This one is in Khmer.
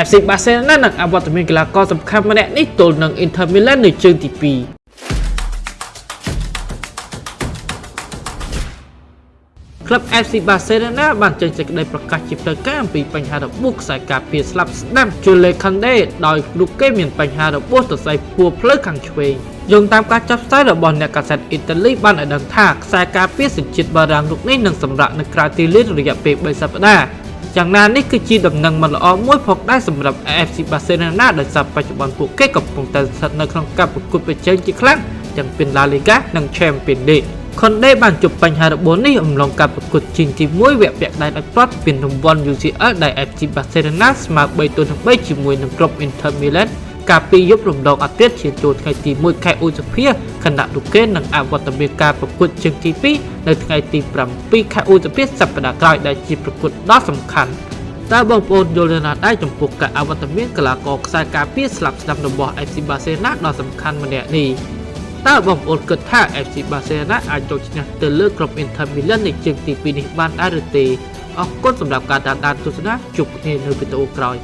FC Barcelona នឹងអវត្តមានកីឡាករសំខាន់ម្នាក់នេះទល់នឹង Inter Milan នៅជើងទី 2 ក្លឹប FC Barcelona បានចេញសេចក្តីប្រកាសជាផ្លូវការអំពីបញ្ហារបួសខ្សែការពារស្លាប់ស្ដាំ Jules Koundé ដោយលោកគេមានបញ្ហារបួសសរសៃពួរផ្លូវខាងឆ្វេងយោងតាមការចាប់ផ្សាយរបស់អ្នកកាសែតអ៊ីតាលីបានឲ្យដឹងថាខ្សែការពារសញ្ជាតិបារាំងលោកនេះនឹងសម្រាកនៅក្រៅទីលានរយៈពេល3សប្តាហ៍យ៉ាងណានេះគឺជាដំណឹងមិនល្អមួយផងដែរសម្រាប់ FC Barcelona ដោយសារបច្ចុប្បន្នពួកគេកំពុងតែស្ថិតនៅក្នុងការប្រកួតប្រជែងជាខ្លាំងទាំងពី La Liga និង Champions League Koundé បានជួបបញ្ហារបួសនេះអំឡុងការប្រកួតជើងទី 1 វគ្គពាក់ដៃដោយផ្លាត់ពីរង្វាន់ UCL ដែល FC Barcelona ស្មើ 3-3 ជាមួយនឹងក្រុម Inter Milan កាលពីយប់រំលងអាទិត្យជាចូលថ្ងៃទី 1 ខែឧសភាខណៈលោកគេនឹងអវត្តមានការប្រកួតជើងទី 2 នៅថ្ងៃទី 7 ខែឧសភាសប្តាហ៍ក្រោយដែលជាប្រកួតដ៏សំខាន់តើបងប្អូនយល់យ៉ាងណាដែរចំពោះការអវត្តមានកីឡាករខ្សែការពារស្លាប់ស្ដាំរបស់ FC Barcelona ដ៏សំខាន់ម្នាក់នេះតើបងប្អូនគិតថា FC Barcelona អាចចូលឈ្នះទៅលើក្រុម Inter Milan នៅជើងទី 2 នេះបានដែរឬទេអរគុណសម្រាប់ការតាមដានទស្សនាជួបគ្នានៅវីដេអូក្រោយ